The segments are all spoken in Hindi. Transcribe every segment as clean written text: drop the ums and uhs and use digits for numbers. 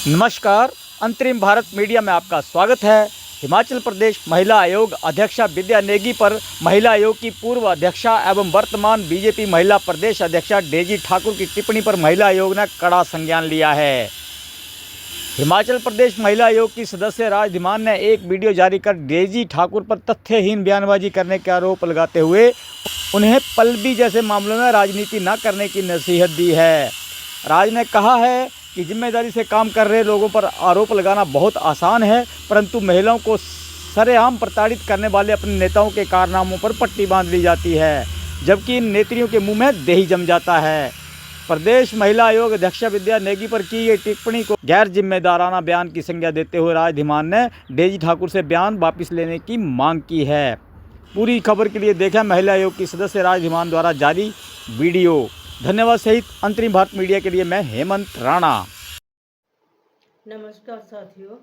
नमस्कार। अंतरिम भारत मीडिया में आपका स्वागत है। हिमाचल प्रदेश महिला आयोग अध्यक्षा विद्या नेगी पर महिला आयोग की पूर्व अध्यक्षा एवं वर्तमान बीजेपी महिला प्रदेश अध्यक्षा डेजी ठाकुर की टिप्पणी पर महिला आयोग ने कड़ा संज्ञान लिया है। हिमाचल प्रदेश महिला आयोग की सदस्य राज धीमान ने एक वीडियो जारी कर डेजी ठाकुर पर तथ्यहीन बयानबाजी करने के आरोप लगाते हुए उन्हें पल्लवी जैसे मामलों में राजनीति न करने की नसीहत दी है। राज ने कहा है कि जिम्मेदारी से काम कर रहे लोगों पर आरोप लगाना बहुत आसान है, परंतु महिलाओं को सरेआम प्रताड़ित करने वाले अपने नेताओं के कारनामों पर पट्टी बांध ली जाती है, जबकि इन नेत्रियों के मुंह में दही जम जाता है। प्रदेश महिला आयोग अध्यक्षा विद्या नेगी पर की गई टिप्पणी को गैर जिम्मेदाराना बयान की संज्ञा देते हुए राज धीमान ने डेजी ठाकुर से बयान वापस लेने की मांग की है। पूरी खबर के लिए देखें महिला आयोग की सदस्य राज धीमान द्वारा जारी वीडियो। धन्यवाद सहित अंतरिम भारत मीडिया के लिए मैं हेमंत राणा। नमस्कार साथियों,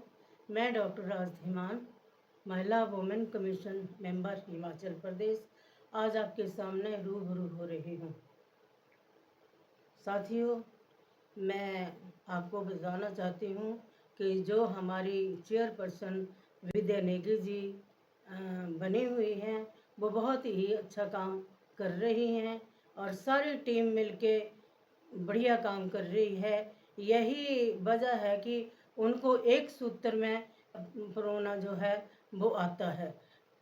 मैं डॉक्टर राज धीमान, महिला women commission member Himachal Pradesh, आज आपके सामने रूबरू हो रही हूँ। साथियों, मैं आपको बताना चाहती हूँ कि जो हमारी चेयरपर्सन विद्या नेगी जी बनी हुई हैं, वो बहुत ही अच्छा काम कर रही हैं और सारी टीम मिलके बढ़िया काम कर रही है। यही वजह है कि उनको एक सूत्र में परोना जो है वो आता है।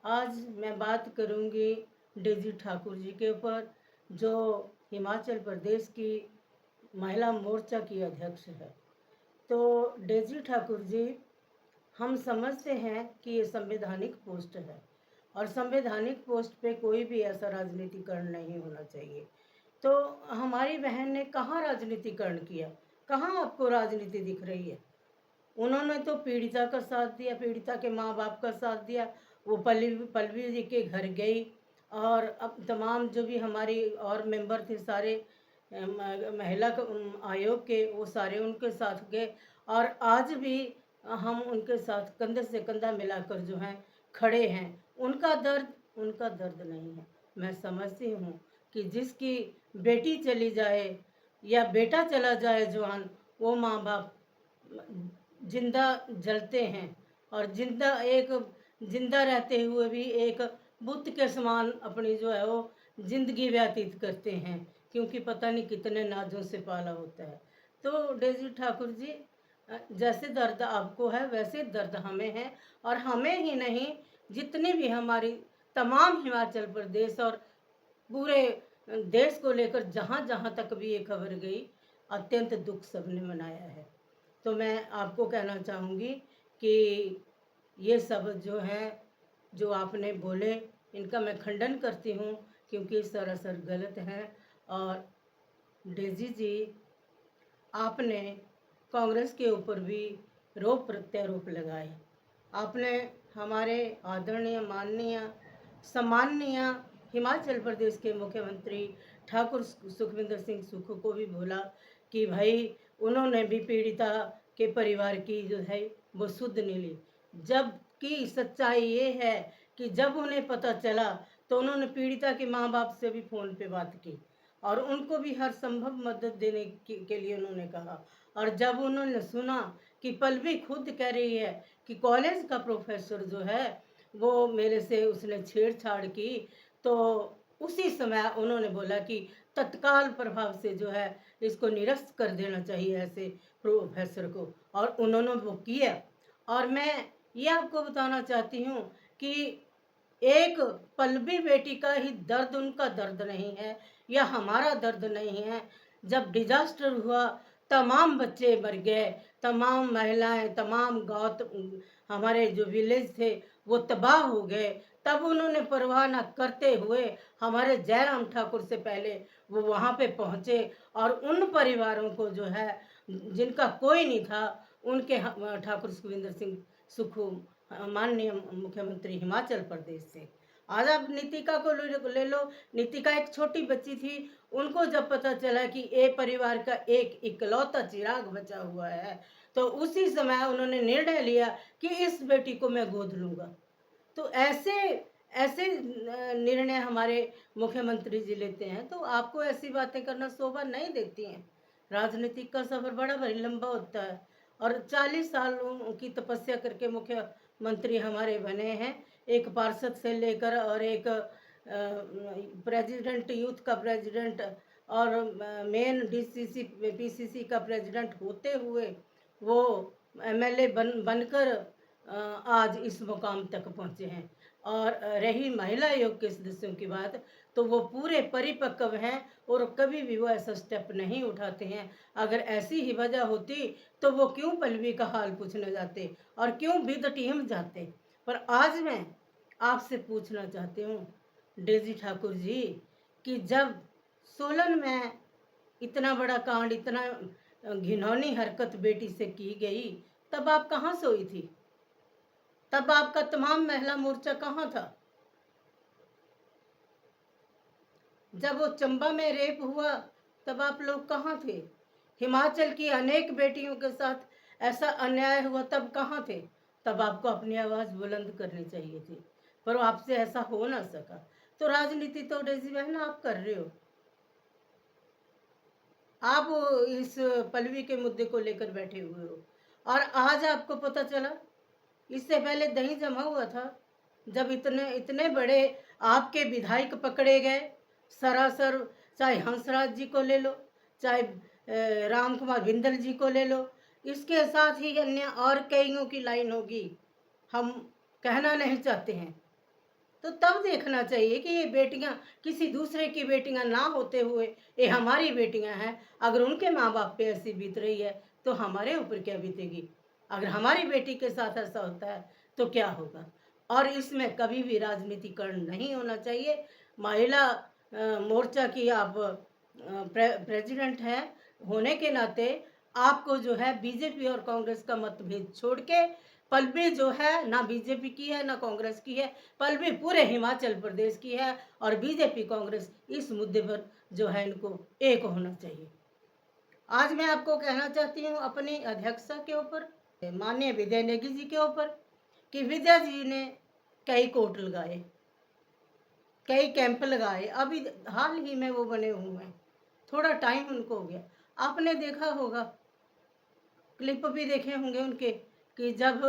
आज मैं बात करूंगी डेजी ठाकुर जी के ऊपर, जो हिमाचल प्रदेश की महिला मोर्चा की अध्यक्ष है। तो डेजी ठाकुर जी, हम समझते हैं कि ये संवैधानिक पोस्ट है और संवैधानिक पोस्ट पे कोई भी ऐसा राजनीतिकरण नहीं होना चाहिए। तो हमारी बहन ने कहाँ राजनीतिकरण किया? कहाँ आपको राजनीति दिख रही है? उन्होंने तो पीड़िता का साथ दिया, पीड़िता के माँ बाप का साथ दिया। वो पल्लवी जी के घर गई और अब तमाम जो भी हमारी और मेंबर थे सारे महिला आयोग के, वो सारे उनके साथ गए और आज भी हम उनके साथ कंधे से कंधा मिलाकर जो हैं खड़े हैं। उनका दर्द नहीं है। मैं समझती हूँ कि जिसकी बेटी चली जाए या बेटा चला जाए जवान, वो माँ बाप जिंदा जलते हैं और जिंदा रहते हुए भी एक बुत के समान अपनी जो है वो जिंदगी व्यतीत करते हैं, क्योंकि पता नहीं कितने नाजों से पाला होता है। तो डेजी ठाकुर जी, जैसे दर्द आपको है वैसे दर्द हमें है, और हमें ही नहीं, जितनी भी हमारी तमाम हिमाचल प्रदेश और पूरे देश को लेकर जहाँ जहाँ तक भी ये खबर गई, अत्यंत दुख सबने मनाया है। तो मैं आपको कहना चाहूँगी कि ये सब जो है, जो आपने बोले, इनका मैं खंडन करती हूँ, क्योंकि सरासर गलत है। और डेजी जी, आपने कांग्रेस के ऊपर भी रोप प्रत्यारोप लगाए। आपने हमारे आदरणीय, माननीय, सम्माननीय हिमाचल प्रदेश के मुख्यमंत्री ठाकुर सुखविंदर सिंह सुक्खू को भी बोला कि भाई उन्होंने भी पीड़िता के परिवार की जो है वो सुध नहीं ली। जबकि सच्चाई ये है कि जब उन्हें पता चला तो उन्होंने पीड़िता के माँ बाप से भी फ़ोन पे बात की और उनको भी हर संभव मदद देने के लिए उन्होंने कहा। और जब उन्होंने सुना कि पल्लवी खुद कह रही है कि कॉलेज का प्रोफेसर जो है वो मेरे से उसने छेड़छाड़ की, तो उसी समय उन्होंने बोला कि तत्काल प्रभाव से जो है इसको निरस्त कर देना चाहिए ऐसे प्रोफेसर को, और उन्होंने वो किया। और मैं ये आपको बताना चाहती हूँ कि एक पल्लवी बेटी का ही दर्द उनका दर्द नहीं है या हमारा दर्द नहीं है। जब डिजास्टर हुआ, तमाम बच्चे मर गए, तमाम महिलाएं, तमाम गांव, हमारे जो विलेज थे वो तबाह हो गए, तब उन्होंने परवाह न करते हुए हमारे जयराम ठाकुर से पहले वो वहाँ पे पहुँचे और उन परिवारों को जो है जिनका कोई नहीं था, उनके ठाकुर सुखविंदर सिंह सुक्खू, माननीय मुख्यमंत्री हिमाचल प्रदेश से। आज आप नीतिका को ले लो। नीतिका एक छोटी बच्ची थी, उनको जब पता चला कि ए परिवार का एक इकलौता चिराग बचा हुआ है, तो उसी समय उन्होंने निर्णय लिया कि इस बेटी को मैं गोद लूँगा। तो ऐसे ऐसे निर्णय हमारे मुख्यमंत्री जी लेते हैं, तो आपको ऐसी बातें करना शोभा नहीं देती हैं। राजनीति का सफ़र बड़ा भारी लंबा होता है और 40 सालों की तपस्या करके मुख्यमंत्री हमारे बने हैं। एक पार्षद से लेकर और एक प्रेसिडेंट, यूथ का प्रेसिडेंट और मेन डीसीसी पीसीसी का प्रेसिडेंट होते हुए वो एमएलए बनकर आज इस मुकाम तक पहुँचे हैं। और रही महिला आयोग के सदस्यों की बात, तो वो पूरे परिपक्व हैं और कभी भी वो ऐसा स्टेप नहीं उठाते हैं। अगर ऐसी ही वजह होती तो वो क्यों पल्लवी का हाल पूछने जाते और क्यों विद टीम जाते। पर आज मैं आपसे पूछना चाहती हूँ डेजी ठाकुर जी, कि जब सोलन में इतना बड़ा कांड, इतना घिनौनी हरकत बेटी से की गई, तब आप कहाँ सोई थी? तब आपका तमाम महिला मोर्चा कहाँ था? जब वो चंबा में रेप हुआ तब आप लोग कहाँ थे? हिमाचल की अनेक बेटियों के साथ ऐसा अन्याय हुआ तब कहाँ थे? तब आपको अपनी आवाज़ बुलंद करनी चाहिए थी, पर आपसे ऐसा हो ना सका। तो राजनीति तो डेजी बहन आप कर रहे हो। आप इस पल्लवी के मुद्दे को लेकर बैठे हुए हो और आज आपको पता चला। इससे पहले दही जमा हुआ था जब इतने इतने बड़े आपके विधायक पकड़े गए, सरासर, चाहे हंसराज जी को ले लो, चाहे राम कुमार बिंदल जी को ले लो, इसके साथ ही अन्य और कईयों की लाइन होगी, हम कहना नहीं चाहते हैं। तो तब देखना चाहिए कि ये बेटियां किसी दूसरे की बेटियां ना होते हुए ये हमारी बेटियां हैं। अगर उनके माँ बाप पे ऐसी बीत रही है तो हमारे ऊपर क्या बीतेगी? अगर हमारी बेटी के साथ ऐसा होता है तो क्या होगा? और इसमें कभी भी राजनीतिकरण नहीं होना चाहिए। महिला मोर्चा की आप प्रेसिडेंट हैं होने के नाते आपको जो है बीजेपी और कांग्रेस का मतभेद छोड़ के, पल्लवी जो है ना बीजेपी की है ना कांग्रेस की है, पल्लवी पूरे हिमाचल प्रदेश की है और बीजेपी कांग्रेस इस मुद्दे पर जो है इनको एक होना चाहिए। आज मैं आपको कहना चाहती हूँ अपनी अध्यक्षा के ऊपर, माननीय विद्या नेगी जी के ऊपर, कि विद्या जी ने कई कोर्ट लगाए, कई कैंप लगाए, अभी हाल ही में वो बने हुए हैं, थोड़ा टाइम उनको हो गया। आपने देखा होगा, क्लिप भी देखे होंगे उनके, कि जब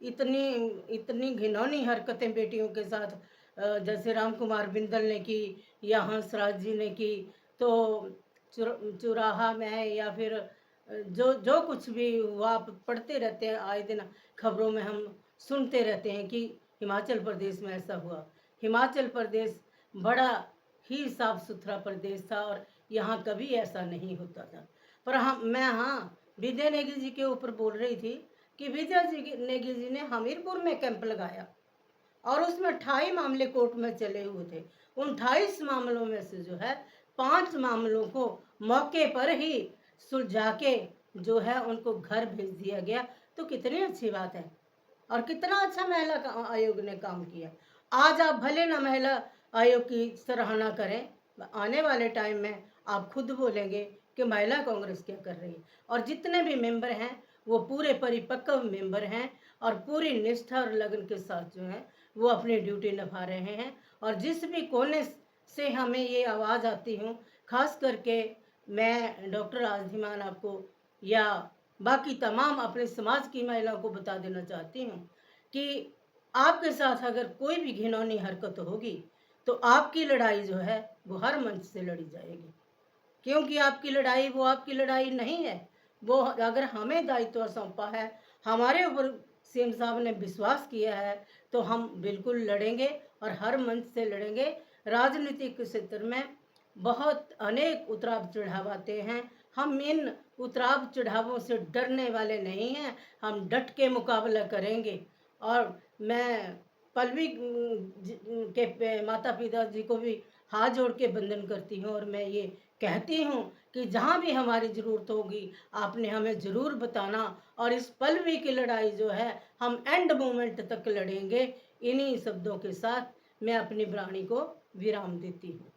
इतनी इतनी घिनौनी हरकतें बेटियों के साथ जैसे राम कुमार बिंदल ने की या हंसराज जी ने की, तो चुराहा में या फिर जो जो कुछ भी हुआ आप पढ़ते रहते हैं, आए दिन खबरों में हम सुनते रहते हैं कि हिमाचल प्रदेश में ऐसा हुआ। हिमाचल प्रदेश बड़ा ही साफ सुथरा प्रदेश था और यहाँ कभी ऐसा नहीं होता था। पर हाँ विद्या नेगी जी के ऊपर बोल रही थी कि विद्या नेगी जी ने हमीरपुर में कैंप लगाया और उसमें 28 मामले कोर्ट में चले हुए थे। उन 28 मामलों में से जो है 5 मामलों को मौके पर ही सुलझा के जो है उनको घर भेज दिया गया। तो कितनी अच्छी बात है और कितना अच्छा महिला आयोग ने काम किया। आज आप भले ना महिला आयोग की सराहना करें, आने वाले टाइम में आप खुद बोलेंगे कि महिला कांग्रेस क्या कर रही है। और जितने भी मेंबर हैं वो पूरे परिपक्व मेंबर हैं और पूरी निष्ठा और लगन के साथ जो है वो अपनी ड्यूटी निभा रहे हैं। और जिस भी कोने से हमें ये आवाज़ आती हूँ, खास करके मैं डॉक्टर आज़िमान आपको या बाकी तमाम अपने समाज की महिलाओं को बता देना चाहती हूँ कि आपके साथ अगर कोई भी घिनौनी हरकत होगी तो आपकी लड़ाई जो है वो हर मंच से लड़ी जाएगी, क्योंकि आपकी लड़ाई वो आपकी लड़ाई नहीं है। वो अगर हमें दायित्व सौंपा है, हमारे ऊपर सीएम साहब ने विश्वास किया है, तो हम बिल्कुल लड़ेंगे और हर मंच से लड़ेंगे। राजनीतिक क्षेत्र में बहुत अनेक उतराव चढ़ाव आते हैं, हम इन उतराव चढ़ावों से डरने वाले नहीं हैं, हम डट के मुकाबला करेंगे। और मैं पल्लवी के माता पिता जी को भी हाथ जोड़ के वंदन करती हूँ और मैं ये कहती हूँ कि जहाँ भी हमारी ज़रूरत होगी आपने हमें ज़रूर बताना और इस पल्लवी की लड़ाई जो है हम एंड मोमेंट तक लड़ेंगे। इन्हीं शब्दों के साथ मैं अपनी वाणी को विराम देती हूँ।